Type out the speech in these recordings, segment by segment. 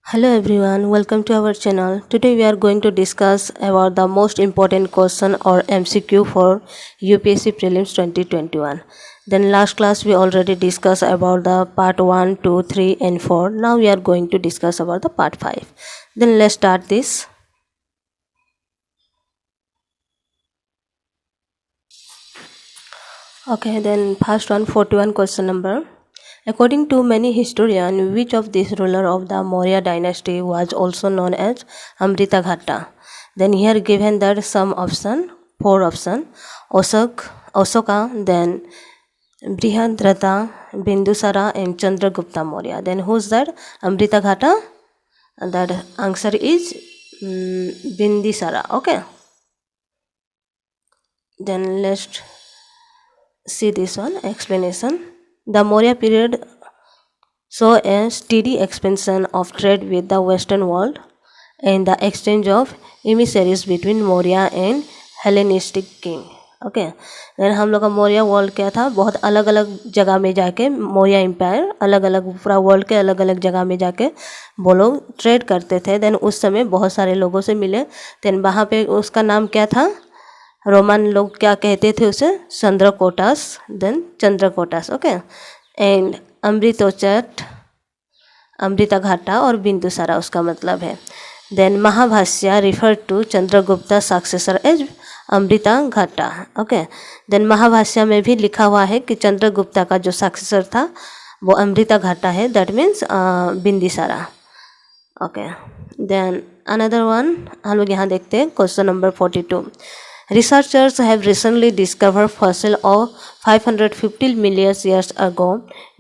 Hello everyone, welcome to our channel. Today we are going to discuss about the most important question or MCQ for UPSC Prelims 2021. Then last class we already discussed about the part 1, 2, 3 and 4. Now we are going to discuss about the part 5. Then let's start this. Okay, then first one, 41 question number. According to many historians, which of these ruler of the Maurya dynasty was also known as Amritaghatta? Then here given that some option, four option, Asoka, then Brihadratha, Bindusara and Chandragupta Maurya. Then who's that? Amritaghatta? That answer is Bindusara. Okay. Then let's see this one explanation. The Maurya period saw a steady expansion of trade with the Western world and the exchange of emissaries between Maurya and Hellenistic king. Okay then हम लोग का Maurya world क्या था, बहुत अलग अलग जगह में जाके मौर्य एम्पायर अलग अलग पूरा वर्ल्ड के अलग अलग जगह में जाके वो लोग ट्रेड करते थे. देन उस समय बहुत सारे लोगों से मिले. देन वहाँ पे उसका नाम क्या था, रोमन लोग क्या कहते थे उसे, Chandrakottas. Then Chandrakottas. Okay and Amritochat, Amritghata और बिंदुसारा उसका मतलब है. Then Mahabhashya refer to Chandragupta successor as Amritghata. Okay then Mahabhashya में भी लिखा हुआ है कि चंद्रगुप्ता का जो सक्सेसर था वो अमृतघाटा है, that means Bindusara. Okay then another one हम लोग यहाँ देखते हैं question number 42. Researchers have recently discovered fossil of 550 million years ago,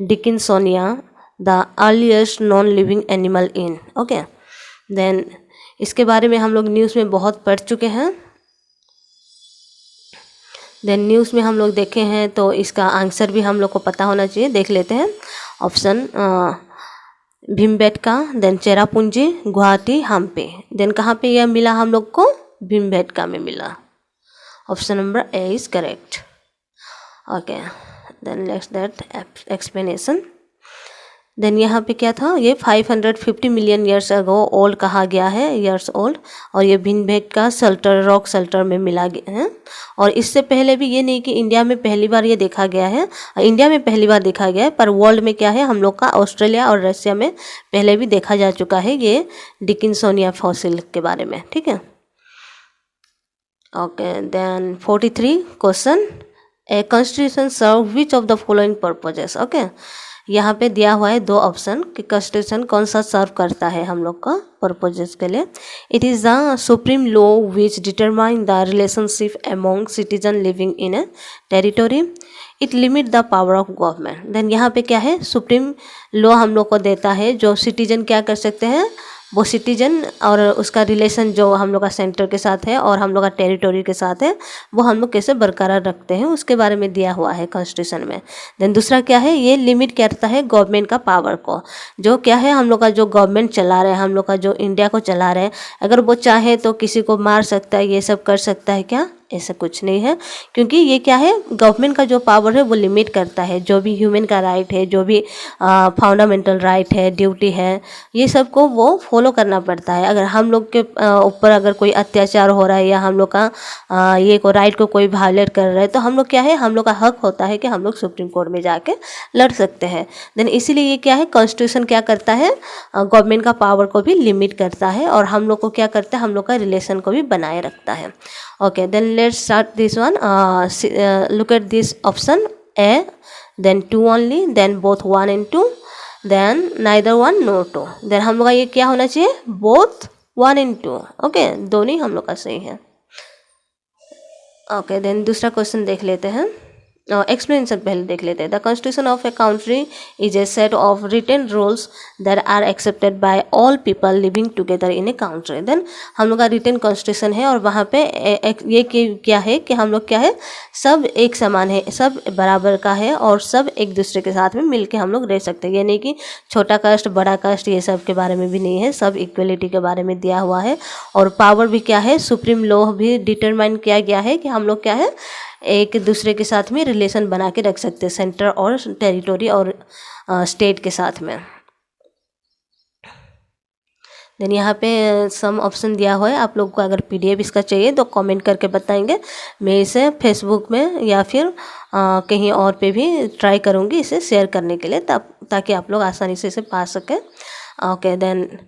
Dickinsonia, the earliest non-living animal in. Okay, then इसके बारे में हम लोग न्यूज़ में बहुत पढ़ चुके हैं. देन न्यूज़ में हम लोग देखे हैं तो इसका आंसर भी हम लोग को पता होना चाहिए. देख लेते हैं. Option Bhimbetka, then Cherrapunji, Guwahati, Hampi. Then कहाँ पे यह मिला हम लोग को, भीमबेटका में मिला. Option number A is correct. Okay, then next that explanation. Then यहाँ पे क्या था, ये 550 मिलियन ईयर्स अगो ओल्ड कहा गया है, ईयर्स ओल्ड. और ये भिनबेट का सल्टर, रॉक सल्टर में मिला गया है. और इससे पहले भी ये नहीं कि इंडिया में पहली बार ये देखा गया है, इंडिया में पहली बार देखा गया है, पर वर्ल्ड में क्या है हम लोग का ऑस्ट्रेलिया और रशिया में पहले भी देखा जा चुका है ये डिकिंसोनिया फॉसिल के बारे में. ठीक है. Okay, then 43 question. A constitution serve which of the following purposes? Okay, यहाँ पे दिया हुआ है दो ऑप्शन कि कॉन्स्टिट्यूशन कौन सा सर्व करता है हम लोग का पर्पजेस के लिए. It is the supreme law which determine the relationship among citizen living in a territory. It limit the power of government. Then यहाँ पे क्या है, सुप्रीम लॉ हम लोग को देता है जो सिटीजन क्या कर सकते हैं, वो सिटीजन और उसका रिलेशन जो हम लोग का सेंटर के साथ है और हम लोग का टेरिटोरी के साथ है वो हम लोग कैसे बरकरार रखते हैं उसके बारे में दिया हुआ है कॉन्स्टिट्यूशन में. देन दूसरा क्या है, ये लिमिट करता है गवर्नमेंट का पावर को. जो क्या है हम लोग का जो गवर्नमेंट चला रहे हैं, हम लोग का जो इंडिया को चला रहे हैं, अगर वो चाहे तो किसी को मार सकता है, ये सब कर सकता है क्या, ऐसा कुछ नहीं है. क्योंकि ये क्या है, गवर्नमेंट का जो पावर है वो लिमिट करता है. जो भी ह्यूमन का राइट है, जो भी फंडामेंटल राइट है, ड्यूटी है, ये सब को वो फॉलो करना पड़ता है. अगर हम लोग के ऊपर अगर कोई अत्याचार हो रहा है या हम लोग का ये को राइट को कोई वायलेट कर रहा है तो हम लोग क्या है, हम लोग का हक होता है कि हम लोग सुप्रीम कोर्ट में जाके लड़ सकते हैं. देन इसीलिए ये क्या है, कॉन्स्टिट्यूशन क्या करता है, गवर्नमेंट का पावर को भी लिमिट करता है और हम लोग को क्या करता है, हम लोग का रिलेशन को भी बनाए रखता है. Okay, then let's start this one. Look at this option A, then 2 only, then both 1 and 2, then neither 1 nor 2. then हम लोग का ये क्या होना चाहिए, both 1 and 2. ओके दोनों ही हम लोग का सही है. ओके देन दूसरा क्वेश्चन देख लेते हैं. एक्सप्लेनेशन पहले देख लेते हैं. The constitution of a country is a set of written rules that are accepted by all people living together in a country. Then हम लोग का रिटन कॉन्स्टिट्यूशन है और वहाँ पे ये क्या है कि हम लोग क्या है, सब एक समान है, सब बराबर का है और सब एक दूसरे के साथ में मिल के हम लोग रह सकते हैं. ये नहीं कि छोटा कास्ट बड़ा कास्ट ये सब के बारे में भी नहीं है, सब इक्वलिटी के बारे में दिया हुआ है. और पावर भी क्या है, सुप्रीम लॉ भी डिटरमाइन किया गया है कि हम लोग क्या है एक दूसरे के साथ में रिलेशन बना के रख सकते हैं, सेंटर और टेरिटोरी और स्टेट के साथ में. देन यहाँ पे सम ऑप्शन दिया हुआ है, आप लोग को अगर PDF इसका चाहिए तो कमेंट करके बताएंगे, मैं इसे फेसबुक में या फिर कहीं और पे भी ट्राई करूँगी इसे शेयर करने के लिए, ताकि आप लोग आसानी से इसे पा सकें। ओके, देन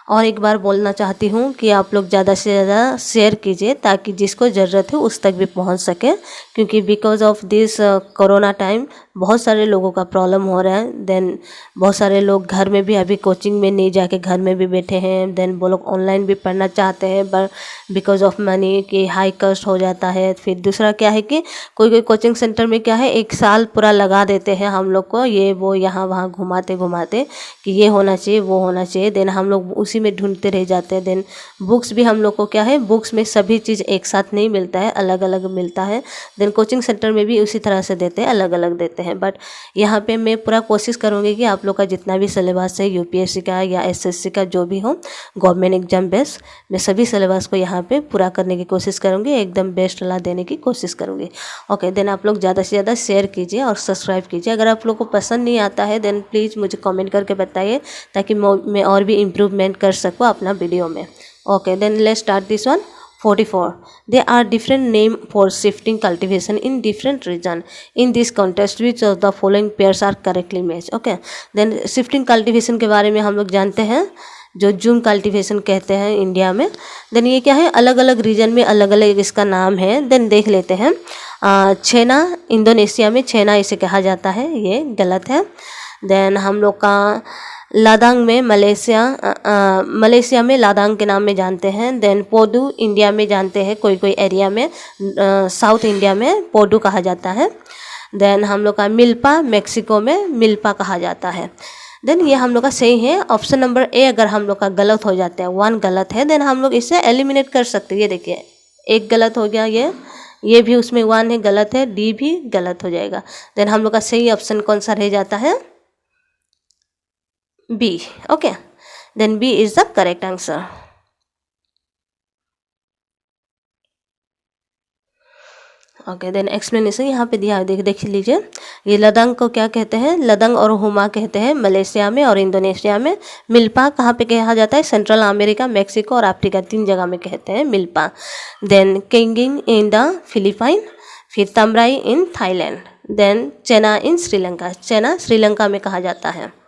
और एक बार बोलना चाहती हूँ कि आप लोग ज़्यादा से ज़्यादा शेयर कीजिए ताकि जिसको ज़रूरत है उस तक भी पहुँच सके, क्योंकि because of this corona time बहुत सारे लोगों का प्रॉब्लम हो रहा है। देन बहुत सारे लोग घर में भी अभी कोचिंग में नहीं जाके घर में भी बैठे हैं। देन वो लोग ऑनलाइन भी पढ़ना चाहते हैं, बट बिकॉज ऑफ मनी कि हाई कॉस्ट हो जाता है। फिर दूसरा क्या है कि कोई कोई कोचिंग सेंटर में क्या है, 1 साल पूरा लगा देते हैं हम लोग को, ये वो यहाँ वहाँ घुमाते घुमाते कि ये होना चाहिए वो होना चाहिए। देन हम लोग उसी में ढूंढते रह जाते हैं। देन बुक्स भी हम लोग को क्या है, बुक्स में सभी चीज़ एक साथ नहीं मिलता है, अलग अलग मिलता है। देन कोचिंग सेंटर में भी उसी तरह से देते हैं, अलग अलग देते हैं। बट यहाँ पे मैं पूरा कोशिश करूँगी कि आप लोग का जितना भी सिलेबस है UPSC का या SSC का जो भी हो, गवर्नमेंट एग्जाम बेस्ड, मैं सभी सिलेबस को यहाँ पे पूरा करने की कोशिश करूँगी, एकदम बेस्ट सलाह देने की कोशिश करूँगी। ओके, देन आप लोग ज़्यादा से ज़्यादा शेयर कीजिए और सब्सक्राइब कीजिए। अगर आप लोग को पसंद नहीं आता है देन प्लीज़ मुझे कमेंट करके बताइए, ताकि मैं और भी इम्प्रूवमेंट कर सकूँ अपना वीडियो में। Okay, then let's start this one. 44. There are different name for shifting cultivation in different region. In this context, which of the following pairs are correctly matched? Okay. Then shifting cultivation के बारे में हम लोग जानते हैं, जो zoom cultivation कहते हैं इंडिया में। देन ये क्या है, अलग अलग रीजन में अलग अलग इसका नाम है। देन देख लेते हैं। छैना, इंडोनेशिया में छैना इसे कहा जाता है, ये गलत है। देन हम लोग का लादांग में मलेशिया में लादांग के नाम में जानते हैं। देन पोडू इंडिया में जानते हैं, कोई कोई एरिया में साउथ इंडिया में पोडू कहा जाता है। देन हम लोग का मिल्पा मेक्सिको में मिल्पा कहा जाता है। देन ये हम लोग का सही है। ऑप्शन नंबर A अगर हम लोग का गलत हो जाता है, 1 गलत है, देन हम लोग इसे एलिमिनेट कर सकते हैं। ये देखिए 1 गलत हो गया, ये भी उसमें 1 है, गलत है, D भी गलत हो जाएगा। देन हम लोग का सही ऑप्शन कौन सा रह जाता है, B। Okay, then B is the correct answer. Okay, then explanation यहाँ पे दिया है, देख लीजिए। ये लदंग को क्या कहते हैं, लदंग और हुमा कहते हैं मलेशिया में और इंडोनेशिया में। मिल्पा कहाँ पे कहा जाता है, सेंट्रल अमेरिका, मैक्सिको और अफ्रीका, 3 जगह में कहते हैं milpa. Then kaingin in the Philippine, फिर tamrai in Thailand, then chena in Sri Lanka, chena Sri Lanka में कहा जाता है।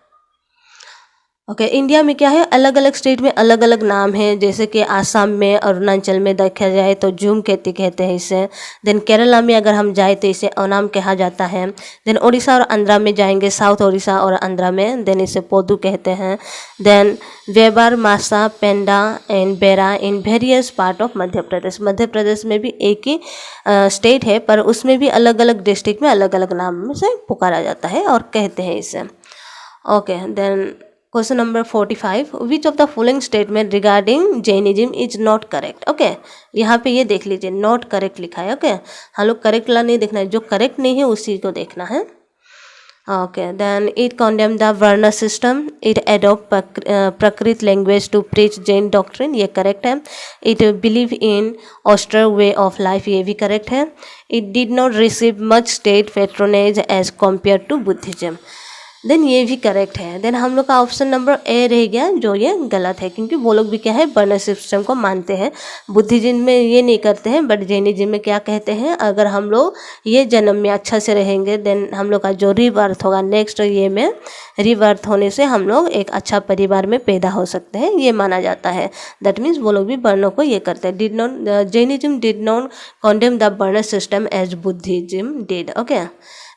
ओके, इंडिया में क्या है, अलग अलग स्टेट में अलग अलग नाम है, जैसे कि आसाम में अरुणाचल में देखा जाए तो जूम खेती कहते हैं इसे। देन केरला में अगर हम जाए तो इसे ओनाम कहा जाता है। देन उड़ीसा और आंध्रा में जाएंगे, साउथ उड़ीसा और आंध्रा में, देन इसे पोदू कहते हैं। देन वेबर, मासा, पेंडा एंड बेरा in various part of Madhya Pradesh, Madhya Pradesh में भी एक ही स्टेट है पर उसमें भी अलग अलग डिस्ट्रिक्ट में अलग अलग नाम से पुकारा जाता है और कहते हैं इसे। Okay, then question number 45, which of the following statement regarding Jainism is not correct. Okay, यहाँ पे ये देख लीजिए, नॉट करेक्ट लिखा है। ओके, हम लोग करेक्ट वाला नहीं देखना है, जो करेक्ट नहीं है उसी को देखना है। Okay, then it condemn the varna system, it adopt Prakrit language to preach Jain doctrine, ये करेक्ट है। It believe in austere way of life, ये भी करेक्ट है। It did not receive much state patronage as compare to Buddhism, then ये भी correct है। Then हम लोग का ऑप्शन नंबर A रह गया, जो ये गलत है, क्योंकि वो लोग भी क्या है, वर्ण सिस्टम को मानते हैं। बुद्धिज्म में ये नहीं करते हैं, बट जैनिज्म में क्या कहते हैं, अगर हम लोग ये जन्म में अच्छा से रहेंगे देन हम लोग का जो रीबर्थ होगा नेक्स्ट ये में, रीबर्थ होने से हम लोग एक अच्छा परिवार में पैदा हो सकते हैं, ये माना जाता है। दैट मीन्स वो लोग भी वर्णों को ये करते हैं। Jainism did not condemn the varna system as Buddhism did. Okay,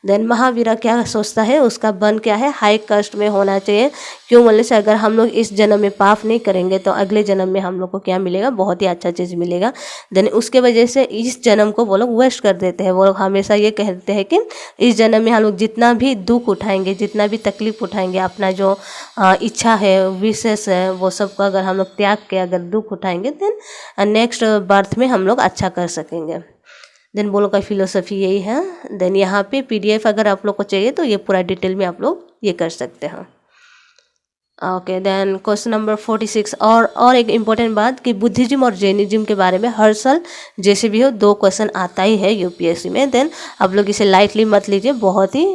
then Mahavira क्या सोचता है, उसका वन क्या है, हाई कास्ट में होना चाहिए। क्यों बोलने से, अगर हम लोग इस जन्म में पाप नहीं करेंगे तो अगले जन्म में हम लोग को क्या मिलेगा, बहुत ही अच्छा चीज़ मिलेगा। देन उसके वजह से इस जन्म को वो लोग वेस्ट कर देते हैं। वो लोग हमेशा ये कहते हैं कि इस जन्म में हम लोग जितना भी दुख उठाएंगे, जितना भी तकलीफ उठाएंगे, अपना जो इच्छा है, विशेष है, वो सब को अगर हम लोग त्याग के अगर दुख उठाएंगे देन नेक्स्ट बर्थ में हम लोग अच्छा कर सकेंगे। देन वो लोग का फिलोसफी यही है। देन यहाँ पे PDF अगर आप लोग को चाहिए तो ये पूरा डिटेल में आप लोग ये कर सकते हैं। ओके, देन क्वेश्चन नंबर 46, और एक इम्पोर्टेंट बात कि बुद्धिज्म और जैनिज्म के बारे में हर साल जैसे भी हो 2 क्वेश्चन आता ही है UPSC में। देन आप लोग इसे लाइटली मत लीजिए, बहुत ही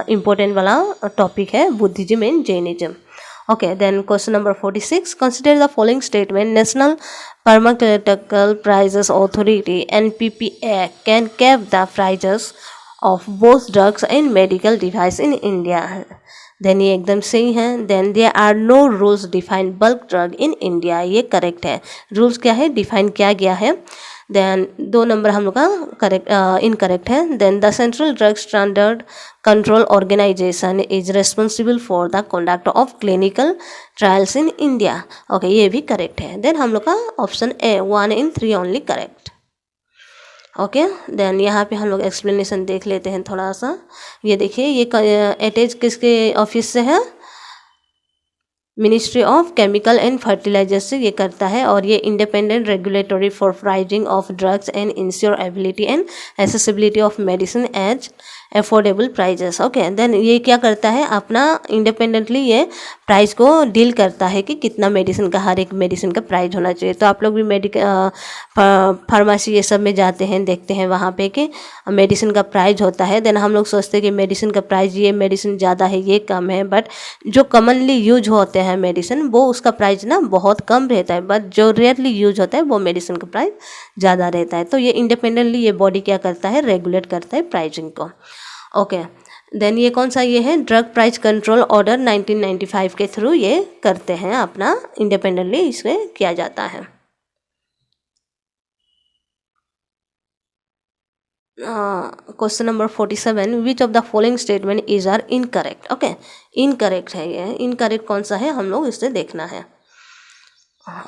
इम्पोर्टेंट वाला टॉपिक है Buddhism and Jainism. Okay, then question number 46. Consider the following statement. National Pharmaceutical Prices Authority NPPA can cap the prices of both drugs and medical device in India. Then ये एकदम सही है. Then there are no rules define bulk drug in India. ये correct है. Rules क्या है, define किया गया है. देन 2 नंबर हम लोग का करेक्ट इनकरेक्ट है. Then the central drug standard control organisation is responsible for the conduct of clinical trials in India. Okay, ये भी करेक्ट है. देन हम लोग का option A 1 in 3 only correct. Okay, then यहाँ पे हम लोग एक्सप्लेनेशन देख लेते हैं थोड़ा सा. ये देखिए, ये अटैच किसके ऑफिस से है, ministry of chemical and fertiliser से ये करता है. और ये independent regulatory for pricing of drugs and ensure ability and accessibility of medicine as affordable prices. Okay, then ये क्या करता है, अपना इंडिपेंडेंटली ये प्राइस को डील करता है कि कितना मेडिसिन का, हर एक मेडिसिन का प्राइस होना चाहिए. तो आप लोग भी फार्मेसी ये सब में जाते हैं, देखते हैं वहाँ पे कि मेडिसिन का प्राइस होता है. देन हम लोग सोचते हैं कि मेडिसिन का प्राइस, ये मेडिसिन ज़्यादा है, ये कम है. बट जो कॉमनली यूज होते हैं मेडिसिन, वो उसका प्राइस ना बहुत कम रहता है. बट जो रेयरली यूज होता है वो मेडिसिन का प्राइस ज़्यादा रहता है. तो ये इंडिपेंडेंटली ये बॉडी क्या करता है, रेगुलेट करता है प्राइसिंग को. ओके, देन ये कौन सा ये है, ड्रग प्राइस कंट्रोल ऑर्डर 1995 के थ्रू ये करते हैं, अपना इंडिपेंडेंटली इसे किया जाता है. Question number 47. Which of the following statement is are incorrect. Okay, incorrect है ये. इनकरेक्ट कौन सा है, हम लोग इसे देखना है.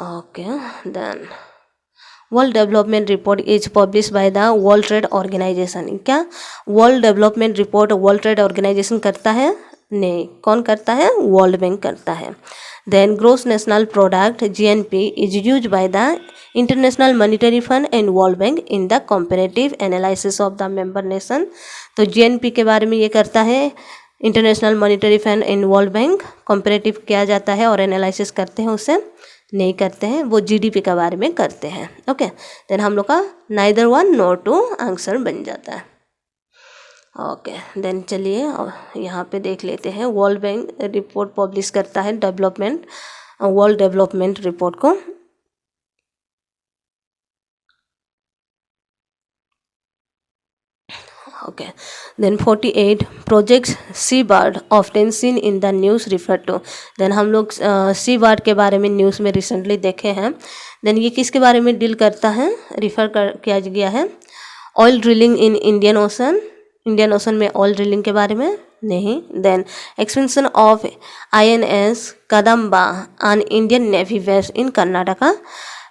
Okay, then world development report is publish by the world trade organisation. क्या world development report world trade organisation करता है? नहीं. कौन करता है? वर्ल्ड बैंक करता है. Then gross national product GNP is use by the International Monetary Fund and World Bank in the comparative analysis of the member nation. तो GNP के बारे में ये करता है International Monetary Fund and World Bank. Comparative किया जाता है और एनालिसिस करते हैं, उसे नहीं करते हैं, वो GDP के बारे में करते हैं. ओके, देन हम लोग का नाइदर 1 nor 2 आंसर बन जाता है. ओके, देन चलिए यहाँ पे देख लेते हैं. वर्ल्ड बैंक रिपोर्ट पब्लिश करता है वर्ल्ड डेवलपमेंट रिपोर्ट को. Okay, then 48. Project C board often seen in the news refer to. Then हम लोग सी बार्ड के बारे में न्यूज़ में रिसेंटली देखे हैं. देन ये किसके बारे में डील करता है, किया गया है, oil drilling in Indian Ocean में ऑयल ड्रिलिंग के बारे में नहीं. Then expansion of INS Kadamba on Indian navy base in Karnataka.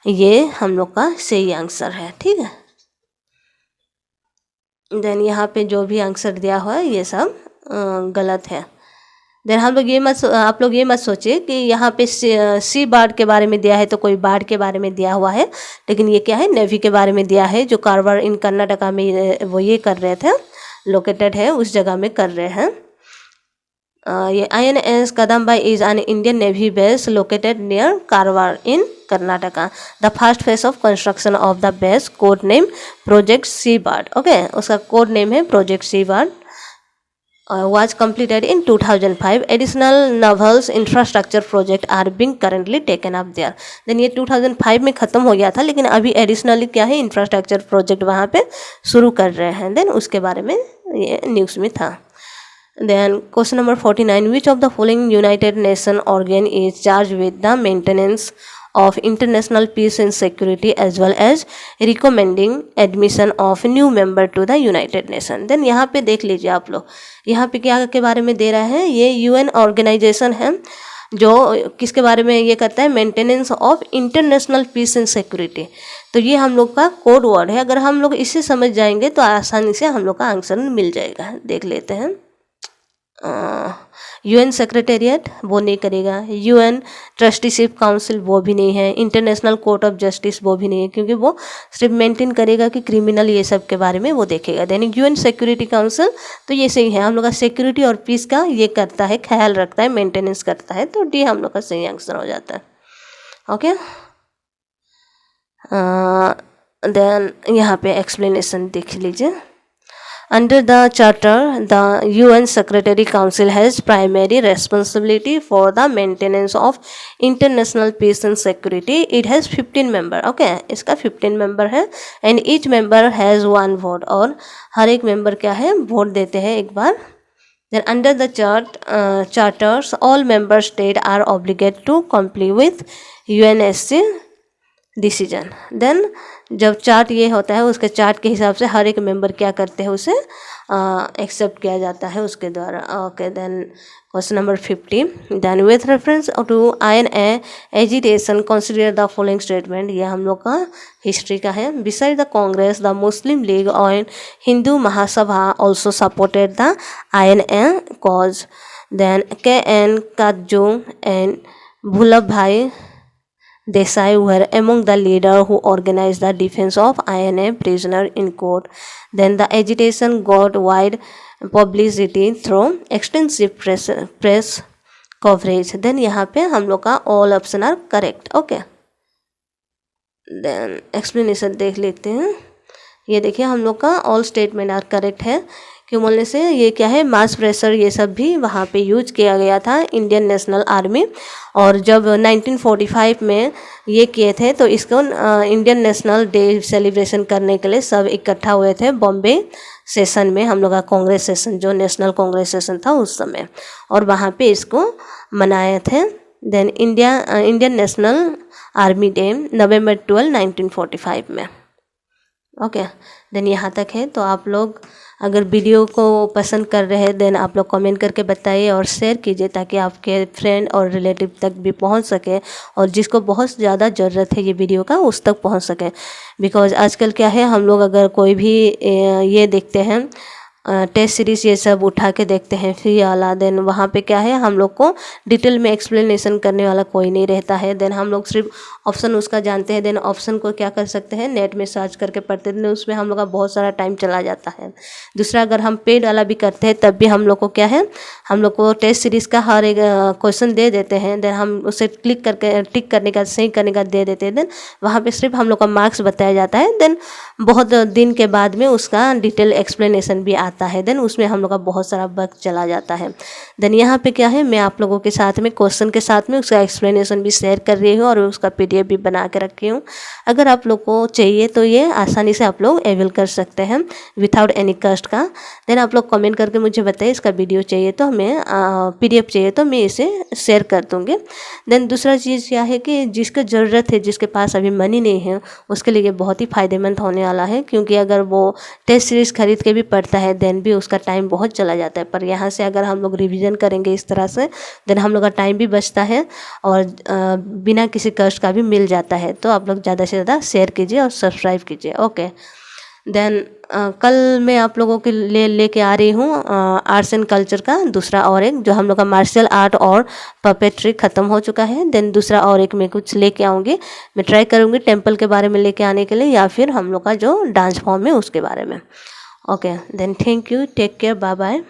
ये हम लोग का सही आंसर है. ठीक है, देन यहाँ पे जो भी आंसर दिया हुआ है ये सब गलत है. देन आप लोग ये मत सोचिए कि यहाँ पे सी बार्ड के बारे में दिया है तो कोई बार्ड के बारे में दिया हुआ है, लेकिन ये क्या है, नेवी के बारे में दिया है, जो कारवार इन कर्नाटका में वो ये कर रहे थे, लोकेटेड है उस जगह में कर रहे हैं. ये INS Kadamba is an Indian navy base located near Karwar in Karnataka. The first phase of construction of the base code name project C bird. Okay, उसका कोड नेम है project C bird. was completed in 2005. Additional navals infrastructure project are being currently taken up there. Then ये 2005 में ख़त्म हो गया था, लेकिन अभी एडिशनली क्या है, इंफ्रास्ट्रक्चर प्रोजेक्ट वहाँ पे शुरू कर रहे हैं. देन उसके बारे में ये न्यूज़ में था. Then question number 49. Which of the following United Nations organ is charged with the maintenance of international peace and security as well as recommending admission of new member to the United Nations? Then यहाँ पे देख लीजिए आप लोग, यहाँ पे क्या के बारे में दे रहा है, ये UN ऑर्गेनाइजेशन है जो किसके बारे में ये करता है, maintenance of international peace and security. तो ये हम लोग का कोड वर्ड है. अगर हम लोग इसे समझ जाएंगे तो आसानी से हम लोग का आंसर मिल जाएगा. देख लेते हैं. UN सेक्रेटेरिएट वो नहीं करेगा, UN ट्रस्टीशिप काउंसिल वो भी नहीं है, इंटरनेशनल कोर्ट ऑफ जस्टिस वो भी नहीं है, क्योंकि वो सिर्फ मेंटेन करेगा कि क्रिमिनल ये सब के बारे में वो देखेगा. देन UN सिक्योरिटी काउंसिल, तो ये सही है, हम लोग का सिक्योरिटी और पीस का ये करता है, ख्याल रखता है, मेंटेनेंस करता है. तो डी हम लोग का सही आंसर हो जाता है. ओके, देन यहाँ पे एक्सप्लेनेशन देख लीजिए. Under the charter, the UN Secretary Council has primary responsibility for the maintenance of international peace and security. It has 15 member. Okay, इसका 15 member है and each member has one vote. और हर एक member क्या है, vote देते हैं एक बार. Then under the charters, all member states are obligated to comply with UNSC decision. Then जब चार्ट ये होता है, उसके चार्ट के हिसाब से हर एक मेंबर क्या करते हैं, उसे एक्सेप्ट किया जाता है उसके द्वारा. Okay, then question number 50. Then with reference to INA agitation consider the following statement. ये हम लोग का हिस्ट्री का है. Beside the Congress, the Muslim League और Hindu Mahasabha also supported the INA cause. Then KN Katju and Bhulabhai Desai were among the leaders who organized the defense of INA prisoner in court. Then the agitation got wide publicity through extensive press coverage. Then यहाँ पे हम लोग का all option are correct. Okay. Then explanation देख लेते हैं. ये देखिए हम लोग का all statement are correct है. क्यों बोलने से ये क्या है, मास प्रेशर ये सब भी वहाँ पे यूज किया गया था इंडियन नेशनल आर्मी. और जब 1945 में ये किए थे तो इसको इंडियन नेशनल डे सेलिब्रेशन करने के लिए सब इकट्ठा हुए थे बॉम्बे सेशन में, हम लोग का कांग्रेस सेशन जो नेशनल कांग्रेस सेशन था उस समय, और वहाँ पे इसको मनाए थे. देन Indian national army day November 12, 1945 में. ओके, देन यहाँ तक है. तो आप लोग अगर वीडियो को पसंद कर रहे हैं देन आप लोग कमेंट करके बताइए और शेयर कीजिए ताकि आपके फ्रेंड और रिलेटिव तक भी पहुंच सके और जिसको बहुत ज़्यादा ज़रूरत है ये वीडियो का उस तक पहुंच सके. बिकॉज़ आजकल क्या है, हम लोग अगर कोई भी ये देखते हैं टेस्ट सीरीज़ ये सब उठा के देखते हैं फ्री वाला, देन वहाँ पे क्या है हम लोग को डिटेल में एक्सप्लेनेशन करने वाला कोई नहीं रहता है. देन हम लोग सिर्फ ऑप्शन उसका जानते हैं. देन ऑप्शन को क्या कर सकते हैं, नेट में सर्च करके पढ़ते हैं, उसमें हम लोग का बहुत सारा टाइम चला जाता है. दूसरा अगर हम पेड वाला भी करते हैं तब भी हम लोग को क्या है, हम लोग को टेस्ट सीरीज़ का हर एक क्वेश्चन दे देते हैं. देन हम उसे क्लिक करके टिक करने का, सही करने का दे देते हैं. देन वहाँ पर सिर्फ हम लोग का मार्क्स बताया जाता है. देन बहुत दिन के बाद में उसका डिटेल एक्सप्लेनेशन भी आता है. देन उसमें हम लोग का बहुत सारा वक्त चला जाता है. देन यहाँ पे क्या है, मैं आप लोगों के साथ में क्वेश्चन के साथ में उसका एक्सप्लेनेशन भी शेयर कर रही हूँ और उसका PDF भी बना के रखी हूँ. अगर आप लोग को चाहिए तो ये आसानी से आप लोग अवेल कर सकते हैं विदाउट एनी कस्ट का. देन आप लोग कमेंट करके मुझे बताइए इसका वीडियो चाहिए तो मैं PDF चाहिए तो मैं इसे शेयर कर दूँगी. देन दूसरा चीज़ क्या है कि जिसको ज़रूरत है, जिसके पास अभी मनी नहीं है, उसके लिए ये बहुत ही फ़ायदेमंद होने वाला है. क्योंकि अगर वो टेस्ट सीरीज़ खरीद के भी पढ़ता है देन भी उसका टाइम बहुत चला जाता है. पर यहाँ से अगर हम लोग रिवीजन करेंगे इस तरह से देन हम लोग का टाइम भी बचता है और बिना किसी कष्ट का भी मिल जाता है. तो आप लोग ज़्यादा से ज़्यादा शेयर कीजिए और सब्सक्राइब कीजिए. ओके, देन कल मैं आप लोगों के लिए लेके आ रही हूँ आर्ट्स एंड कल्चर का दूसरा और एक, जो हम लोग का मार्शल आर्ट और पपेट्री ख़त्म हो चुका है. देन दूसरा और एक मैं कुछ लेके आऊँगी. मैं ट्राई करूँगी टेम्पल के बारे में लेके आने के लिए या फिर हम लोग का जो डांस फॉर्म है उसके बारे में. Okay, then thank you, take care, bye bye.